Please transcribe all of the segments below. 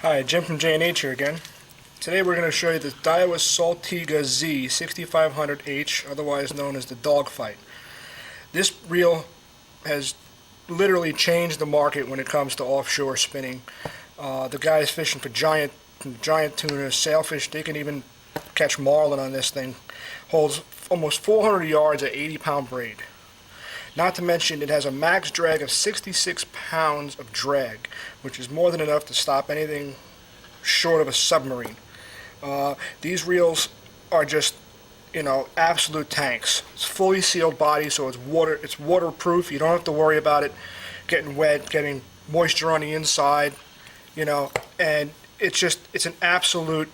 Hi, Jim from J&H here again. Today we're going to show you the Daiwa Saltiga Z6500H, otherwise known as the Dogfight. This reel has literally changed the market when it comes to offshore spinning. The guys fishing for giant tuna, sailfish, they can even catch marlin on this thing. Holds almost 400 yards at 80-pound braid. Not to mention it has a max drag of 66 pounds of drag, which is more than enough to stop anything short of a submarine. These reels are just, absolute tanks. It's fully sealed body, so it's waterproof. You don't have to worry about it getting wet, getting moisture on the inside, and it's an absolute,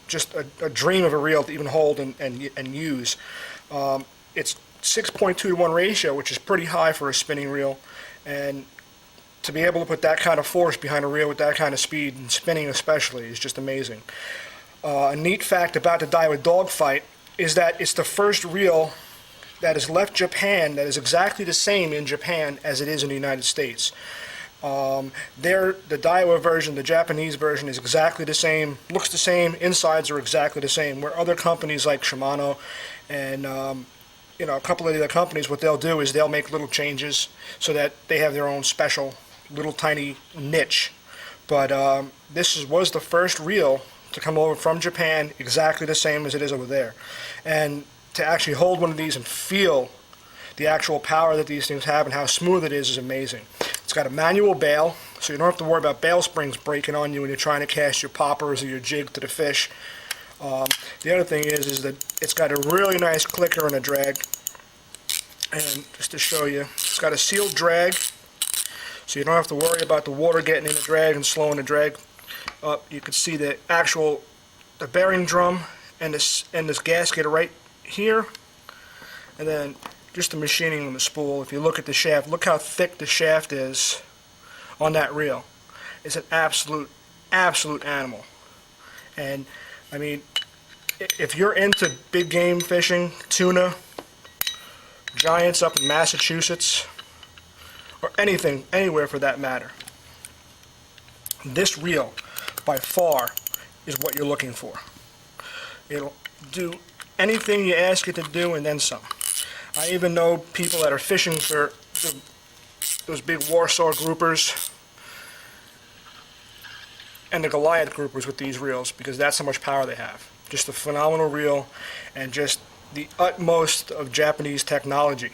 just a dream of a reel to even hold and use. It's 6.2 to 1 ratio, which is pretty high for a spinning reel, and to be able to put that kind of force behind a reel with that kind of speed, and spinning especially, is just amazing. A neat fact about the Daiwa Dogfight is that it's the first reel that has left Japan that is exactly the same in Japan as it is in the United States. The Daiwa version, the Japanese version, is exactly the same, looks the same, insides are exactly the same, where other companies like Shimano and a couple of the other companies, what they'll do is they'll make little changes so that they have their own special little tiny niche. But this was the first reel to come over from Japan exactly the same as it is over there. And to actually hold one of these and feel the actual power that these things have and how smooth it is amazing. It's got a manual bail, so you don't have to worry about bail springs breaking on you when you're trying to cast your poppers or your jig to the fish. The other thing is that it's got a really nice clicker and a drag. And just to show you, it's got a sealed drag, so you don't have to worry about the water getting in the drag and slowing the drag up. You can see the bearing drum and this gasket right here, and then just the machining on the spool. If you look at the shaft, look how thick the shaft is on that reel. It's an absolute animal. And I mean, if you're into big game fishing, tuna, giants up in Massachusetts, or anything, anywhere for that matter, this reel, by far, is what you're looking for. It'll do anything you ask it to do and then some. I even know people that are fishing for those big Warsaw groupers and the Goliath groupers with these reels, because that's how much power they have. Just a phenomenal reel, and just the utmost of Japanese technology.